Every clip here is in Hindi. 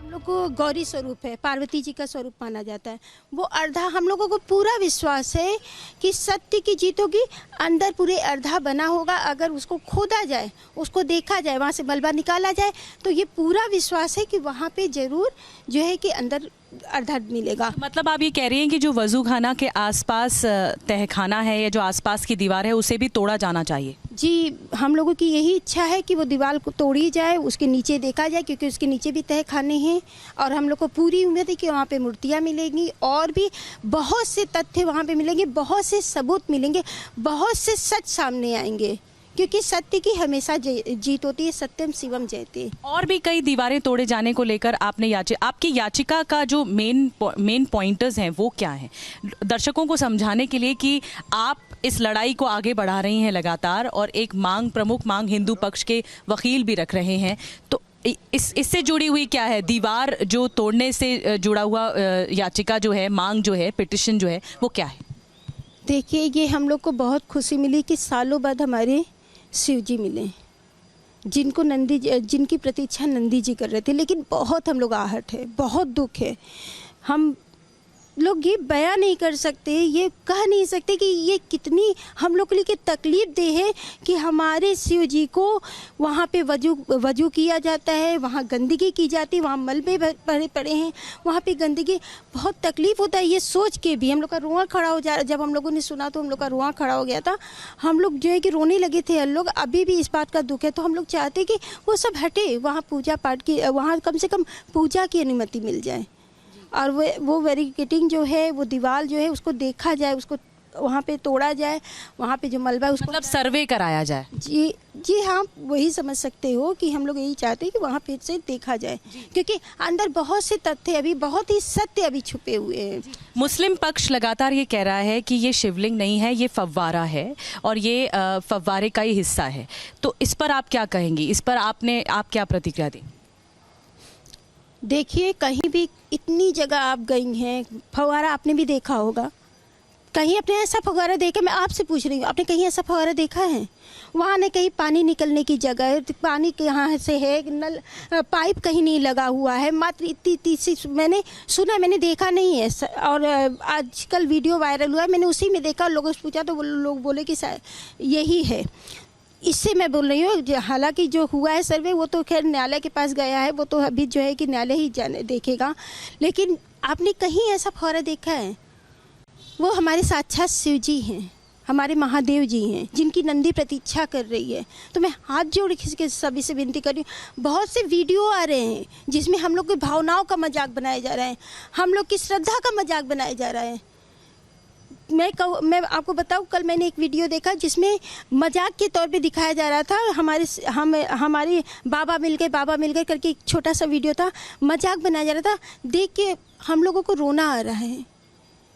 हम लोग को गौरी स्वरूप है, पार्वती जी का स्वरूप माना जाता है। वो अर्धा हम लोगों को पूरा विश्वास है कि सत्य की जीत होगी। अंदर पूरे अर्धा बना होगा, अगर उसको खोदा जाए, उसको देखा जाए, वहाँ से मलबा निकाला जाए, तो ये पूरा विश्वास है कि वहाँ पे ज़रूर जो है कि अंदर अर्धा मिलेगा। मतलब आप ये कह रही हैं कि जो वजू खाना के आसपास तहखाना है या जो आसपास की दीवार है उसे भी तोड़ा जाना चाहिए? जी, हम लोगों की यही इच्छा है कि वो दीवार को तोड़ी जाए, उसके नीचे देखा जाए, क्योंकि उसके नीचे भी तहखाने हैं और हम लोग को पूरी उम्मीद है कि वहाँ पे मूर्तियाँ मिलेंगी और भी बहुत से तथ्य वहाँ पे मिलेंगे, बहुत से सबूत मिलेंगे, बहुत से सच सामने आएंगे, क्योंकि सत्य की हमेशा जीत होती है। सत्यम शिवम जयते। और भी कई दीवारें तोड़े जाने को लेकर आपने आपकी याचिका का जो मेन पॉइंटर्स हैं वो क्या हैं, दर्शकों को समझाने के लिए कि आप इस लड़ाई को आगे बढ़ा रही हैं लगातार और एक प्रमुख मांग हिंदू पक्ष के वकील भी रख रहे हैं, तो इससे जुड़ी हुई क्या है? दीवार जो तोड़ने से जुड़ा हुआ याचिका जो है, मांग जो है, पिटिशन जो है, वो क्या है? देखिए, ये हम लोग को बहुत खुशी मिली कि सालों बाद हमारे शिव जी मिले, जिनकी प्रतीक्षा नंदी जी कर रहे थे, लेकिन बहुत हम लोग आहट है, बहुत दुख है। हम लोग ये बयां नहीं कर सकते, ये कह नहीं सकते कि ये कितनी हम लोग के लिए तकलीफ दे है कि हमारे शिव जी को वहाँ पे वजू किया जाता है, वहाँ गंदगी की जाती है, वहाँ मलबे भरे पड़े हैं, वहाँ पे गंदगी, बहुत तकलीफ होता है। ये सोच के भी हम लोग का रुआं खड़ा हो जा रहा। जब हम लोगों ने सुना तो हम लोग का रुआं खड़ा हो गया था। हम लोग जो है कि रोने लगे थे। हम लोग अभी भी इस बात का दुख है, तो हम लोग चाहते कि वो सब हटे, वहाँ पूजा पाठ की, वहाँ कम से कम पूजा की अनुमति मिल जाए और वो बैरिकेडिंग जो है, वो दीवार जो है, उसको देखा जाए, उसको वहाँ पे तोड़ा जाए, वहाँ पे जो मलबा है उसको मतलब सर्वे कराया जाए। जी हाँ, वही समझ सकते हो कि हम लोग यही चाहते हैं कि वहाँ पे से देखा जाए, क्योंकि अंदर बहुत से तथ्य अभी, बहुत ही सत्य अभी छुपे हुए हैं। मुस्लिम पक्ष लगातार ये कह रहा है कि ये शिवलिंग नहीं है, ये फव्वारा है और ये फव्वारे का ही हिस्सा है, तो इस पर आप क्या कहेंगी? इस पर आप क्या प्रतिक्रिया दें? देखिए, कहीं भी इतनी जगह आप गई हैं, फव्वारा आपने भी देखा होगा, कहीं आपने ऐसा फव्वारा देखा? मैं आपसे पूछ रही हूँ, आपने कहीं ऐसा फव्वारा देखा है? वहाँ न कहीं पानी निकलने की जगह है, पानी कहाँ से है, नल पाइप कहीं नहीं लगा हुआ है, मात्र इतनी सी मैंने सुना, मैंने देखा नहीं है। और आजकल वीडियो वायरल हुआ है, मैंने उसी में देखा, लोगों से पूछा तो वो लोग बोले कि यही है। इससे मैं बोल रही हूँ, हालांकि जो हुआ है सर्वे, वो तो खैर न्यायालय के पास गया है, वो तो अभी जो है कि न्यायालय ही देखेगा, लेकिन आपने कहीं ऐसा फव्वारा देखा है? वो हमारे साक्षात शिव जी हैं, हमारे महादेव जी हैं, जिनकी नंदी प्रतीक्षा कर रही है। तो मैं हाथ जोड़ के सभी से विनती कर रही हूँ। बहुत से वीडियो आ रहे हैं जिसमें हम लोग की भावनाओं का मजाक बनाया जा रहा है, हम लोग की श्रद्धा का मजाक बनाया जा रहा है। मैं आपको बताऊं, कल मैंने एक वीडियो देखा जिसमें मजाक के तौर पे दिखाया जा रहा था, हमारे बाबा मिल गए करके एक छोटा सा वीडियो था, मजाक बनाया जा रहा था। देख के हम लोगों को रोना आ रहा है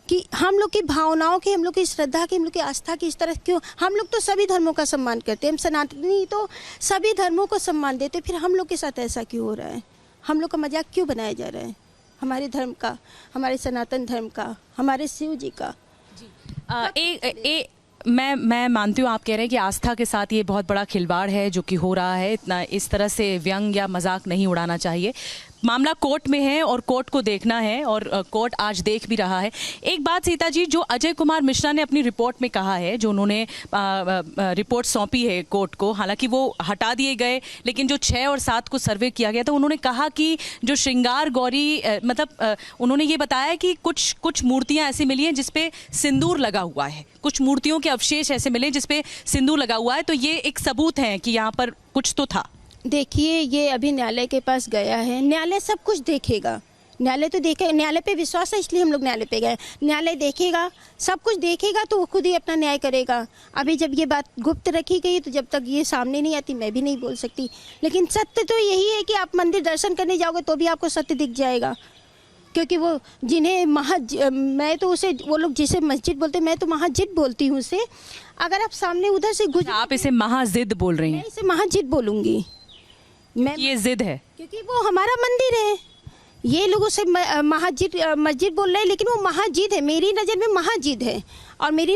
कि हम लोग की भावनाओं की, हम लोग की श्रद्धा की, हम लोग की आस्था की इस तरह क्यों? हम लोग तो सभी धर्मों का सम्मान करते हैं, हम सनातनी तो सभी धर्मों को सम्मान देते, फिर हम लोग के साथ ऐसा क्यों हो रहा है? हम लोग का मजाक क्यों बनाया जा रहा है? हमारे धर्म का, हमारे सनातन धर्म का, हमारे शिव जी का। मैं मानती हूँ, आप कह रहे हैं कि आस्था के साथ ये बहुत बड़ा खिलवाड़ है जो कि हो रहा है, इतना इस तरह से व्यंग या मजाक नहीं उड़ाना चाहिए। मामला कोर्ट में है और कोर्ट को देखना है और कोर्ट आज देख भी रहा है। एक बात सीता जी, जो अजय कुमार मिश्रा ने अपनी रिपोर्ट में कहा है, जो उन्होंने रिपोर्ट सौंपी है कोर्ट को, हालांकि वो हटा दिए गए, लेकिन जो 6 और 7 को सर्वे किया गया था, उन्होंने कहा कि जो श्रृंगार गौरी उन्होंने ये बताया कि कुछ मूर्तियाँ ऐसी मिली हैं जिसपे सिंदूर लगा हुआ है, कुछ मूर्तियों के अवशेष ऐसे मिले जिसपे सिंदूर लगा हुआ है, तो ये एक सबूत है कि यहाँ पर कुछ तो था। देखिए, ये अभी न्यायालय के पास गया है, न्यायालय सब कुछ देखेगा, न्यायालय तो देखेगा, न्यायालय पे विश्वास है इसलिए हम लोग न्यायालय पे गए। न्यायालय देखेगा, सब कुछ देखेगा तो वो खुद ही अपना न्याय करेगा। अभी जब ये बात गुप्त रखी गई, तो जब तक ये सामने नहीं आती मैं भी नहीं बोल सकती, लेकिन सत्य तो यही है कि आप मंदिर दर्शन करने जाओगे तो भी आपको सत्य दिख जाएगा, क्योंकि वो जिन्हें मैं तो उसे, वो लोग जिसे मस्जिद बोलते, मैं तो महाजिद बोलती हूँ उसे। अगर आप सामने उधर से आप इसे महाजिद बोल रही हैं? मैं इसे महाजिद बोलूँगी, मैं ये जिद है क्योंकि वो हमारा मंदिर है, ये लोगों से मस्जिद बोल रहे हैं, लेकिन वो मस्जिद है, मेरी नज़र में मस्जिद है। और मेरी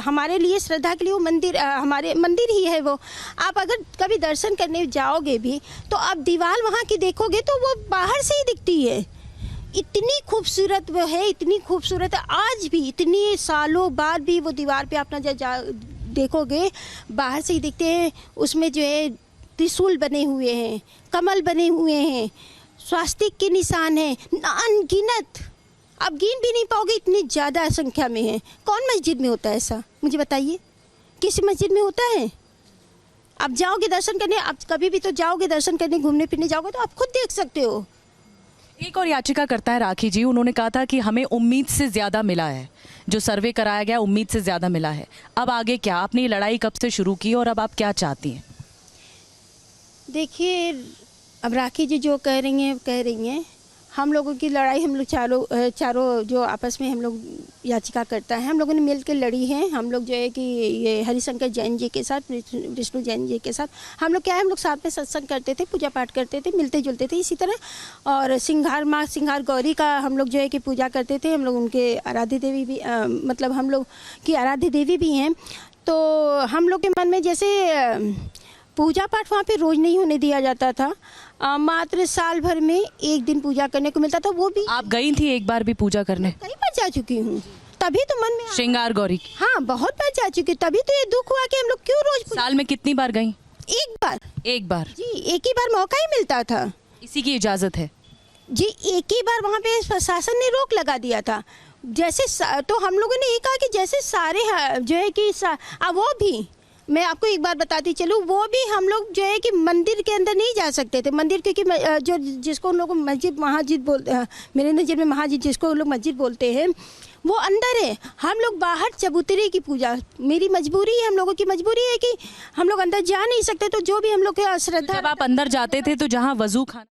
हमारे लिए श्रद्धा के लिए वो मंदिर हमारे मंदिर ही है वो। आप अगर कभी दर्शन करने जाओगे भी तो आप दीवार वहाँ की देखोगे तो वो बाहर से ही दिखती है। इतनी खूबसूरत वो है, इतनी खूबसूरत है। आज भी इतने सालों बाद भी वो दीवार पे आप नजर देखोगे, बाहर से ही दिखते हैं। उसमें जो है त्रिशूल बने हुए हैं, कमल बने हुए हैं, स्वास्तिक के निशान हैं, अनगिनत। आप गिन भी नहीं पाओगे, इतनी ज़्यादा संख्या में है। कौन मस्जिद में होता है ऐसा, मुझे बताइए, किसी मस्जिद में होता है? आप जाओगे दर्शन करने, आप कभी भी तो जाओगे दर्शन करने, घूमने फिरने जाओगे तो आप खुद देख सकते हो। एक और याचिका करता है राखी जी, उन्होंने कहा था कि हमें उम्मीद से ज़्यादा मिला है, जो सर्वे कराया गया उम्मीद से ज़्यादा मिला है। अब आगे क्या, आपने ये लड़ाई कब से शुरू की और अब आप क्या चाहती हैं? देखिए, अब राखी जी जो कह रही हैं, हम लोगों की लड़ाई, हम लोग चारों जो आपस में हम लोग याचिका करता है, हम लोगों ने मिल के लड़ी है। हम लोग जो है कि ये हरिशंकर जैन जी के साथ, विष्णु जैन जी के साथ हम लोग क्या है, हम लोग साथ में सत्संग करते थे, पूजा पाठ करते थे, मिलते जुलते थे इसी तरह। और सिंगार गौरी का हम लोग जो है कि पूजा करते थे। हम लोग उनके आराध्य देवी भी मतलब हम लोग की आराध्य देवी भी हैं। तो हम लोग के मन में जैसे पूजा पाठ वहाँ पे रोज़ नहीं होने दिया जाता था, मात्र साल भर में एक दिन पूजा करने को मिलता था। वो भी आप गई थी एक बार भी पूजा करने? कई बार जा चुकी हूँ, तभी तो मन में श्रृंगार गौरी? हाँ, बहुत बार जा चुकी, तभी तो ये दुख हुआ कि हम लोग क्यों रोज साल में कितनी बार गई? एक बार। एक बार जी, एक ही बार मौका ही मिलता था। इसी की इजाज़त है जी, एक ही बार वहाँ पे प्रशासन ने रोक लगा दिया था। जैसे तो हम लोगों ने ये कहा कि जैसे सारे जो है कि वो भी, मैं आपको एक बार बताती चलूँ, वो भी हम लोग जो है कि मंदिर के अंदर नहीं जा सकते थे। मंदिर क्योंकि जो जिसको उन लोग मस्जिद बोलते हैं, मेरे नज़र में मस्जिद जिसको उन लोग मस्जिद बोलते हैं, वो अंदर है। हम लोग बाहर चबूतरे की पूजा, मेरी मजबूरी है, हम लोगों की मजबूरी है कि हम लोग अंदर जा नहीं सकते। तो जो भी हम लोग के श्रद्धा, जब आप अंदर जाते थे तो जहाँ वजू खाना